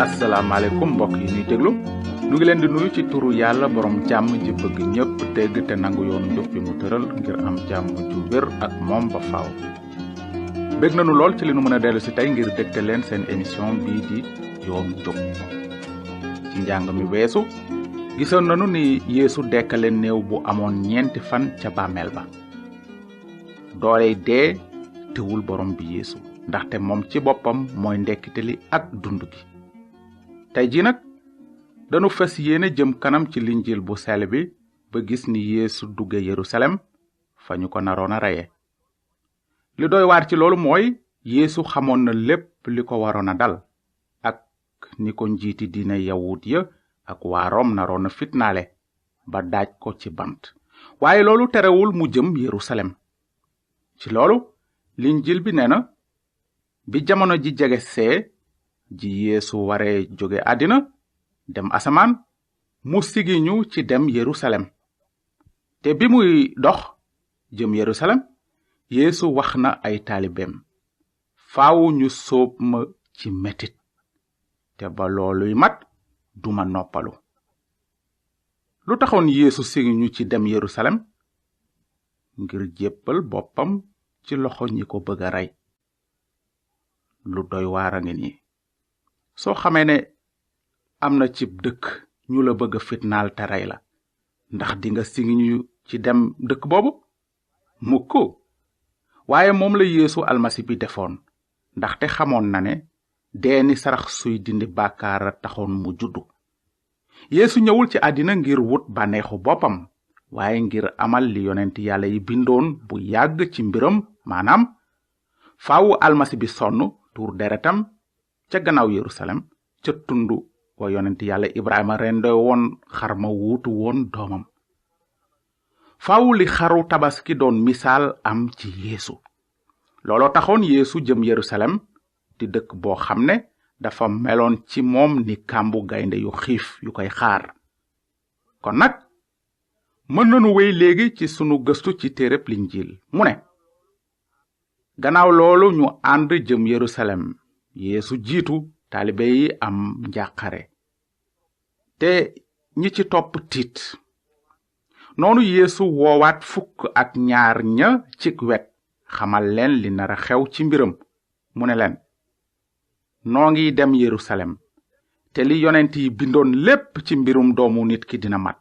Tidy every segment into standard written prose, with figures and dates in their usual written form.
asalaamaaleykum mbokk yi ñuy déglu ñu ngi leen di nuyu ci turu yàlla borom jàmm ji bëgg ñëpp dégg te nangu yoonu njub bi mu tëral ngir am jàmm ju wér ak moom ba faaw. bég nañu lool ci li nu mën a dellu si tey ngir dégte leen seen émission bii di yoonu njub. ci njàng mi weesu gisoon nañu ni Yeesu dekkale néew bu amoon 4 fan ca bàmmeel ba. dooley dee teewul borom bi Yeesu ndaxte moom ci boppam mooy ndekkite li ak dund gi. tey ji nag dañu fas yéene jëm kanam ci linjil bu sell bi ba gis ni Yeesu dugge Yerusalem fa ñu ko naroon a reye. li doy waar ci loolu mooy Yeesu xamoon na lépp li ko waroon a dal ak ni ko njiiti diine yawut ya ak waa Rom naroon a fitnaale ba daaj ko ci bant. waaye loolu terewul mu jëm Yerusalem. ci loolu linjil bi nee na bi jamono ji jege see ji Yeesu waree jóge àddina dem asamaan mu sigiñu ci dem Yerusalem. te bi muy dox jëm Yerusalem Yeesu wax na ay taalibeem faaw ñu sóob ma ci metit te ba looluy mat duma noppalu. lu taxoon Yeesu sigiñu ci dem Yerusalem? ngir jébbal boppam ci loxo ñi ko bëgg a rey. lu doy waara ngi nii. soo xamee ne am na cib dëkk ñu la bëgg a fitnaal te rey la ndax dinga sigiñu ci dem dëkk boobu? mukk. waaye moom la Yeesu almasi bi defoon ndaxte xamoon na ne deeni sarax suy dindi bàkkaara taxoon mu juddu. Yeesu ñëwul ci àddina ngir wut bànneexu boppam waaye ngir amal li yonent yàlla yi bindoon bu yàgg ci mbiram, maanaam faawu almasi bi sonn tuur deretam ca gannaaw Yerusalem ca tundu wa yonent yàlla Ibrahima rende woon xar ma wuutu woon doomam. faawu li xaru tabaski doon misaal am ci Yeesu. looloo taxoon Yeesu jëm Yerusalem di dëkk boo xam ne dafa meloon ci moom ni kàmbu gaynde yu xiif yu koy xaar. kon nag mën nanu wéy léegi ci sunu gëstu ci téereb linjiil. mu ne gannaaw loolu ñu ànd jëm Yerusalem. Yeesu jiitu, taalibe yi am njàqare te ñi ci topp tiit. noonu Yeesu woowaat 12 ña cig wet xamal leen li nara xew ci mbiram. mu ne leen noo ngi dem Yerusalem te li yonent yi bindoon lépp ci mbirum doomu nit ki dina mat.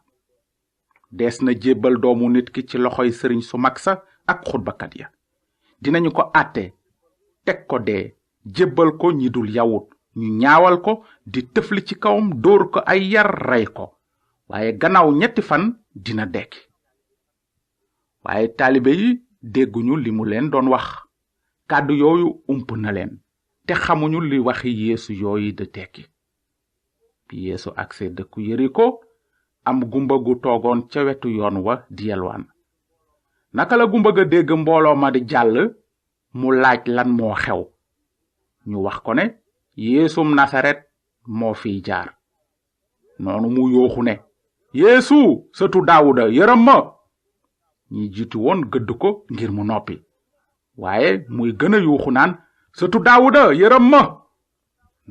dees na jébbal doomu nit ki ci loxoy sëriñ su mag sa ak xutbakat ya. dinañu ko àtte teg ko dee jébbal ko ñi dul yawut ñu ñaawal ko di tëfli ci kawam dóor ko ay yar rey ko waaye gannaaw 3 fan dina dekki. waaye taalibe yi dégguñu li mu leen doon wax. kàddu yooyu ump na leen te xamuñu li waxi Yeesu yooyu di tekki. bi Yeesu agsee dëkku Yeriko am gumba gu toogoon ca wetu yoon wa di yelwaan. naka la gumba ga dégg mbooloo ma di jàll mu laaj lan moo xew. ñu wax ko ne Yeesum Nasaret moo fiy jaar. noonu mu yooxu ne Yeesu sëtu Daawuda yërëm ma. ñi jiitu woon gëdd ko ngir mu noppi waaye muy gën a yuuxu naan sëtu Daawuda yërëm ma.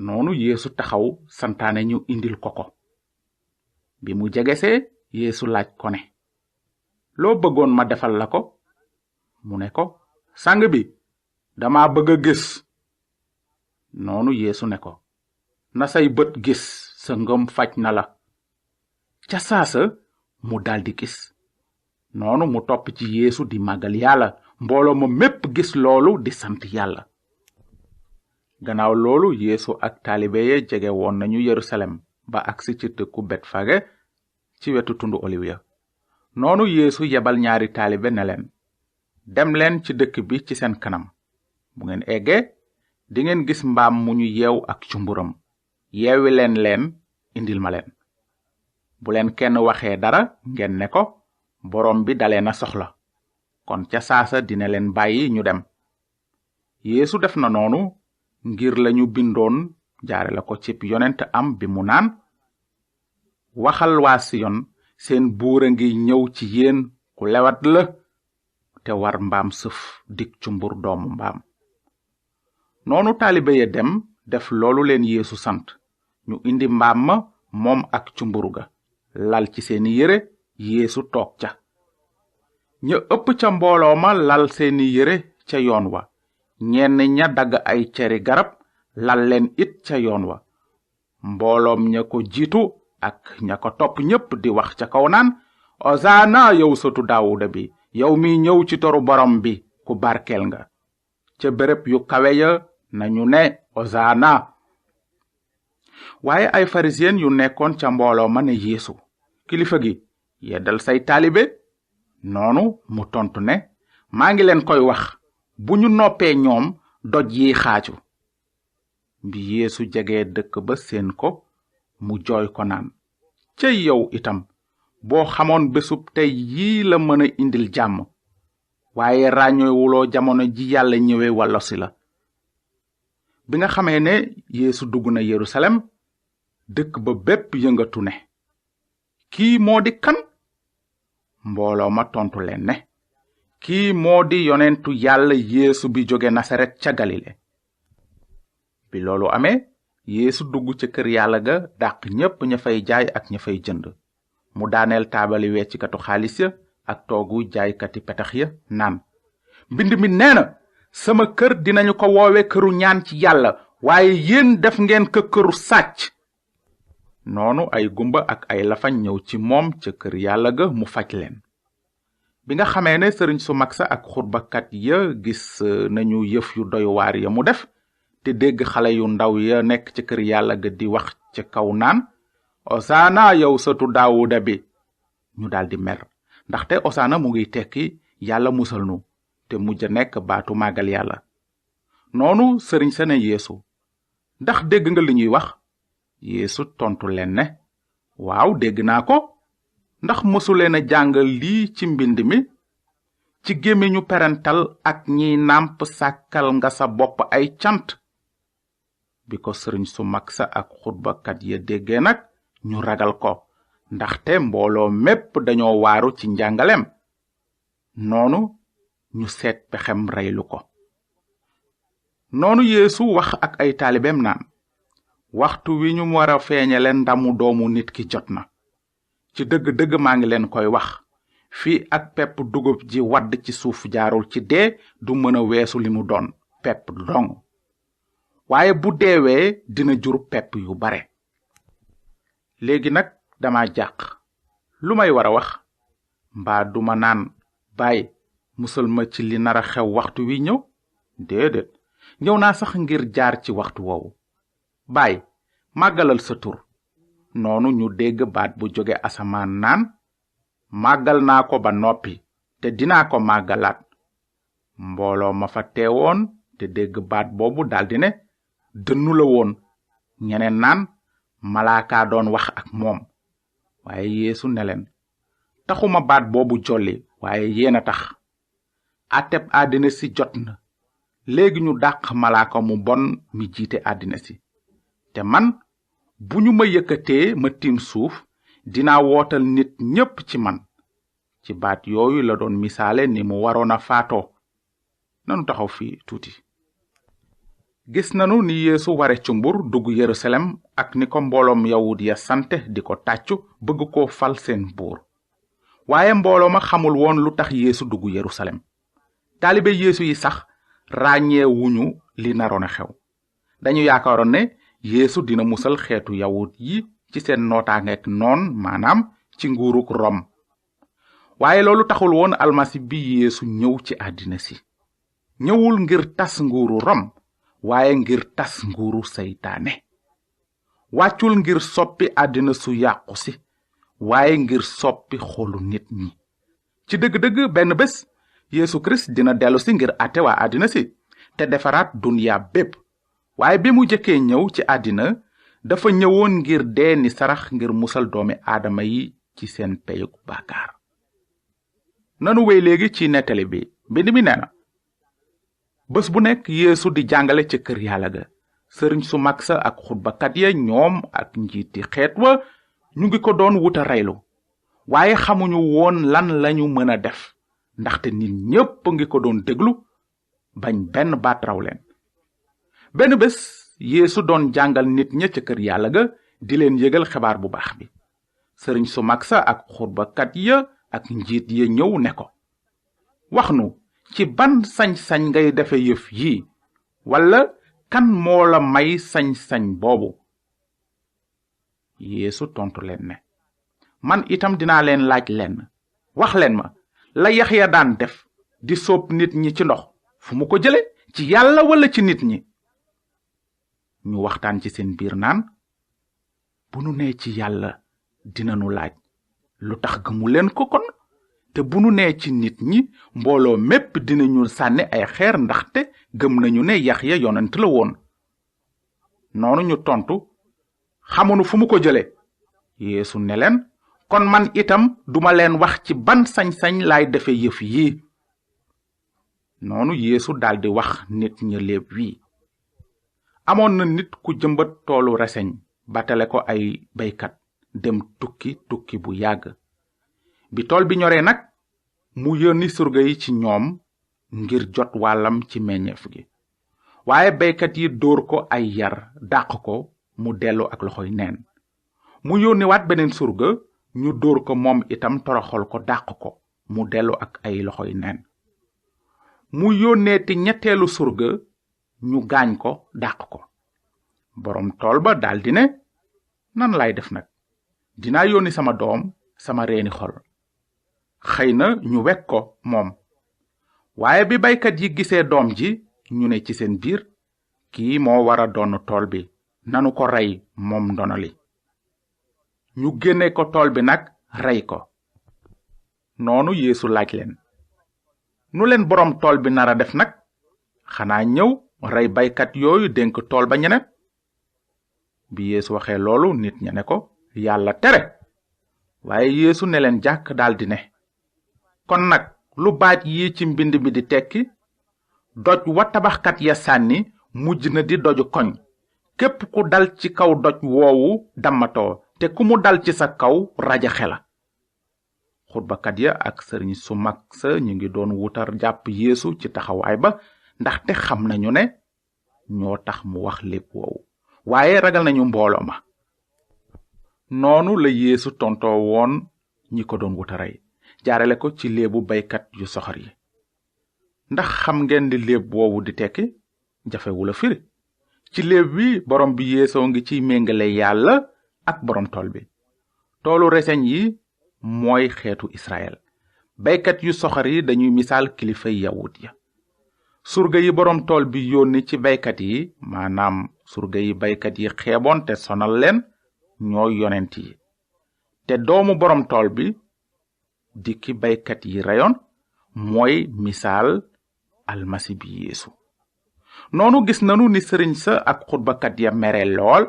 noonu Yeesu taxaw santaane ñu indil ko ko. bi mu jegesee Yeesu laaj ko ne loo bëggoon ma defal la ko? mu ne ko sang bi dama bëgg a gis. noonu Yeesu ne ko na say bët gis, sa ngëm faj na la. ca saasa mu daldi gis. noonu mu topp ci Yeesu di màggal Yàlla. mbooloo ma mépp gis loolu di sant Yàlla. gannaaw loolu Yeesu ak taalibe ye jege woon nañu Yerusalem ba agsi ci dëkku Betfage ci wetu tundu Oliw ya. noonu Yeesu yebal 2 taalibe ne leen dem leen ci dëkk bi ci seen kanam. bu ngeen eggee dingeen gis mbaam mu ñu yeew ak cumburam. yeewi leen indil ma leen. bu leen kenn waxee dara ngeen ne ko borom bi dalee na soxla. kon ca saasa dina leen bàyyi ñu dem. Yeesu def na noonu ngir lañu bindoon jaare la ko cib yonent am bi mu naan waxal waa Siyon seen buur a ngi ñëw ci yéen ku lewat la te war mbaam sëf dik cumbur doomu mbaam. noonu taalibe ya dem def loolu leen Yeesu sant. ñu indi mbaam ma moom ak cumburu ga lal ci seeni yére Yeesu toog ca. ña ëpp ca mbooloo ma lal seeni yére ca yoon wa, ñenn ña dagg ay ceri garab lal leen it ca yoon wa. mbooloom ña ko jiitu ak ña ko topp ñépp di wax ca kaw naan, Osaana yow sëtu Daawuda bi, yow mi ñëw ci toru borom bi, ku barkeel nga. ca béréb yu kawe ya nañu ne Osaana. waaye ay farisiyen yu nekkoon ca mbooloo ma ne Yeesu, kilifa gi yeddal say taalibe. noonu mu tontu ne, maa ngi leen koy wax, bu ñu noppee ñoom doj yi xaaju. bi Yeesu jegee dëkk ba seen ko, mu jooy ko naan, cey yow itam boo xamoon bésub tey yii la mën a indil jàmm, waaye ràññewuloo jamono ji Yàlla ñëwee wallosi la. bi nga xamee ne Yeesu dugg na Yerusalem, dëkk ba bépp yëngatu ne, kii moo di kan? mbooloo ma tontu leen ne, kii moo di yonentu Yàlla Yeesu bi jóge Nasaret ca Galile. bi loolu amee, Yeesu dugg ca kër Yàlla ga dàq ñépp ña fay jaay ak ña fay jënd. mu daaneel taabali weccikatu xaalis ya ak toogu jaaykati petax ya naan, mbind mi nee na, sama kër dinañu ko woowe këru ñaan ci Yàlla, waaye yéen def ngeen ko këru sàcc. noonu ay gumba ak ay lafañ ñëw ci moom ca kër Yàlla ga mu faj leen. bi nga xamee ne sëriñ su mag sa ak xutbakat ya gis nañu yëf yu doy waar ya mu def, te dégg xale yu ndaw ya nekk ci kër Yàlla ga di wax ca kaw naan, Osaana yow sëtu Daawuda bi, ñu daldi mer, ndaxte Osaana mu ngi tekki Yàlla musal nu, te mujj nekk baatu màggal Yàlla. noonu sëriñ sa ne Yeesu, ndax dégg nga li ñuy wax? Yeesu tontu leen ne, waaw dégg naa ko. ndax mësuleen a jàngal lii ci mbind mi, ci gémmiñu perantal ak ñiy nàmp sàkkal nga sa bopp ay cant. bi ko sëriñ su mag sa ak xutbakat ya déggee nag, ñu ragal ko, ndaxte mbooloo mépp dañoo waaru ci njàngaleem. noonu ñu seet pexem reylu ko. noonu Yeesu wax ak ay taalibeem naan, waxtu wi ñu war a feeñale ndamu doomu nit ki jot na. ci dëgg-dëgg maa ngi leen koy wax, fii ak pepp dugub ji wadd ci suuf jaarul ci dee, du mën a weesu li mu doon, pepp dong. waaye bu deewee dina jur pepp yu bare. léegi nag dama jàq, lu may war a wax? mbaa duma naan, baay musal ma ci li nara xew waxtu wi ñëw? déedéet, ñëw naa sax ngir jaar ci waxtu woowu. baay màggalal sa tur. noonu ñu dégg baat bu jóge asamaan naan, màggal naa ko ba noppi, te dinaa ko màggalaat. mbooloo ma fa teewoon te dégg baat boobu daldi ne, dënnu la woon. ñeneen naan, malaaka doon wax ak moom. waaye Yeesu ne leen, taxuma baat boobu jolli, waaye yéena tax. àtteb àddina si jot na, léegi ñu dàq malaaka mu bon mi jiite àddina si. te man, bu ñu ma yëkkatee ma tiim suuf, dinaa wootal nit ñépp ci man. ci baat yooyu la doon misaale ni mu waroon a faatoo. nanu taxaw fii tuuti. gis nanu ni Yeesu ware cumbur dugg Yerusalem ak ni ko mbooloom yawut ya sante di ko tàccu bëgg ko fal seen buur. waaye mbooloo ma xamul woon lu tax Yeesu dugg Yerusalem. taalibe Yeesu yi sax ràññee wuñu li naroon a xew. dañu yaakaaroon ne Yeesu dina musal xeetu yawut yi ci seen nootaangeek noon, maanaam ci nguuruk Rom. waaye loolu taxul woon almasi bi Yeesu ñëw ci àddina si. ñëwul ngir tas nguuru Rom, waaye ngir tas nguuru seytaane. wàccul ngir soppi àddina su yàqu si, waaye ngir soppi xolu nit ñi. ci dëgg-dëgg benn bés Yeesu Kirist dina dellu si ngir àtte waa àddina si te defaraat duniya bépp. waaye bi mu jëkkee ñëw ci àddina, dafa ñëwoon ngir dee ni sarax ngir musal doomi aadama yi ci seen peyug bàkkaar. nanu wey léegi ci nettali bi. mbind mi nee na, bés bu nekk Yeesu di jàngale ca kër Yàlla ga, sëriñ su mag sa ak xutbakat ya ñoom ak njiiti xeet wa ñu ngi ko doon wuta reylu, waaye xamuñu woon lan lañu mën a def, ndaxte nit ñépp ngi ko doon déglu bañ benn baat raw leen. benn bés Yeesu doon jàngal nit ña ca kër yàlla ga di leen yëgal xibaar bu baax bi. sëriñ su mag sa ak xutbakat ya ak njiit ya ñëw ne ko, wax nu ci ban sañ-sañ ngay defe yëf yi, walla kan moo la may sañ-sañ boobu? Yeesu tontu leen ne, man itam dinaa leen laaj lenn. wax leen ma, la Yaxya daan def di sóob nit ñi ci ndox, fu mu ko jële, ci yàlla walla ci nit ñi? ñu waxtaan ci seen biir naan, bu nu nee ci yàlla dinanu laaj lu tax gëmu leen ko kon, te bu nu nee ci nit ñi mbooloo mépp dinañu sànni ay xeer ndaxte gëm nañu ne Yaxya yonent la woon. noonu ñu tontu, xamunu fu mu ko jële. Yeesu ne leen, kon man itam duma leen wax ci ban sañ-sañ laay defe yëf yi. noonu Yeesu daldi wax nit ñi léeb wi. amoon na nit ku jëmbat toolu reseñ batale ko ay baykat dem tukki bu yàgg. bi tool bi ñoree nag mu yónni surga yi ci ñoom ngir jot wàllam ci meññeef gi. waaye baykat yi dóor ko ay yar dàq ko mu dellu ak loxoy neen. mu yónniwaat beneen surga, ñu dóor ko moom itam toroxal ko dàq ko mu dellu ak ay loxoy neen. mu yónneeti ñetteelu surga, ñu gaañ ko dàq ko. boroom tool ba daldi ne, nan lay def nag? dinaa yónni sama doom, sama reeni xol. xëy na ñu wekk ko moom. waaye bi baykat yi gisee doom ji, ñu ne ci seen biir, kii moo wara doon tool bi, nanu ko rey moom ndono li. ñu génne ko tool bi nag rey ko. noonu Yeesu laaj leen, nu leen boroom tool bi nara def nag? xanaa ñëw rey baykat yooyu dénk tool ba ñeneen? bi Yeesu waxee loolu, nit ña ne ko, yàlla tere. waaye Yeesu ne leen jàkk daldi ne, kon nag lu baat yi ci mbind mi di tekki? doj wa tabaxkat ya sànni mujj na di doju koñ. képp ku dal ci kaw doj woowu dammatoo, te ku mu dal ci sa kaw rajaxe la. xutbakat ya ak sëriñ su mag sa ñu ngi doon wutar jàpp Yeesu ci taxawaay ba, ndaxte xam nañu ne ñoo tax mu wax lépp woowu, waaye ragal nañu mbooloo ma. noonu la Yeesu tontoo woon ñi ko doon wutaray, jaarale ko ci léebu baykat yu soxor yi. ndax xam ngeen di léeb woowu di tekki? jafewula firi. ci léeb wi borom bi Yeesoo ngi ciy méngale yàlla ak borom tool bi. toolu reseñ yi mooy xeetu Israël. baykat yu soxor yi dañuy misaal kilifay yawut ya. surga yi borom tool bi yónni ci baykat yi, maanaam surga yi baykat yi xeeboon te sonal leen, ñooy yonent yi. te doomu borom tool bi di ki baykat yi reyoon mooy misaal almasi bi Yeesu. noonu gis nanu ni sëriñ sa ak xutbakat ya mere lool,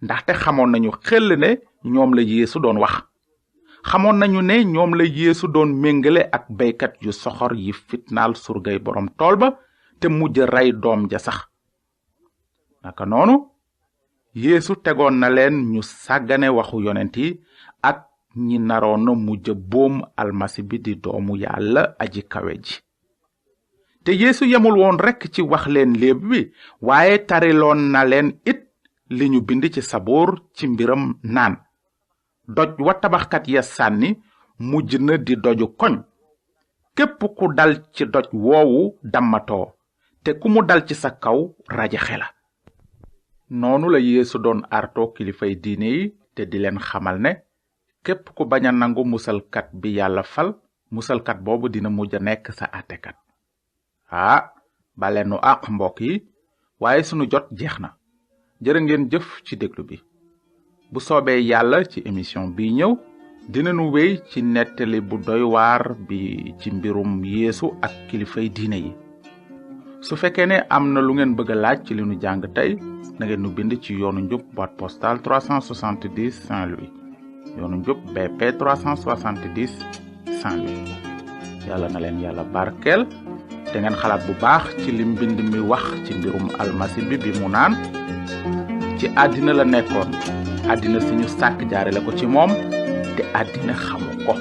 ndaxte xamoon nañu xel ne ñoom la Yeesu doon wax. xamoon nañu ne ñoom la Yeesu doon méngale ak baykat yu soxor yi fitnaal surgay borom tool ba te mujj rey doom ja sax. naka noonu Yeesu tegoon na leen ñu sàggane waxu yonent yi ak ñi naroon na mujj boom almasi bi di doomu yàlla aji kawe ji. te Yeesu yemul woon rekk ci wax leen léeb bi, waaye tariloon na leen it li ñu bind ci saboor ci mbiram naan, doj wa tabaxkat ya sànni mujj na di doju koñ. képp ku dal ci doj woowu dammatoo, te ku mu dal ci sa kaw rajaxe la. noonu la Yeesu doon artoo kilifay diine yi te di leen xamal ne képp ku bañ a nangu musalkat bi yàlla fal, musalkat boobu dina mujj a nekk sa àttekat. bale nu àq mbokk yi, waaye sunu jot jeex na. jërë ngeen jëf ci déglu bi. bu soobee yàlla ci émission bi ñëw dinanu wéy ci nettali bu doy waar bi ci mbirum Yeesu ak kilifay diine yi. su fekkee ne am na lu ngeen bëgg a laaj ci li nu jàng tey, na ngeen nu bind ci yoonu njub boîte postale 370 Saint-Louis. yoonu njub BP 370 Saint-Louis. yàlla na leen yàlla barkeel te ngeen xalaat bu baax ci li mbind mi wax ci mbirum almasi bi mu naan, ci àddina la nekkoon, àddina si ñu sàkk jaarale ko ci moom, te àddina xamu ko.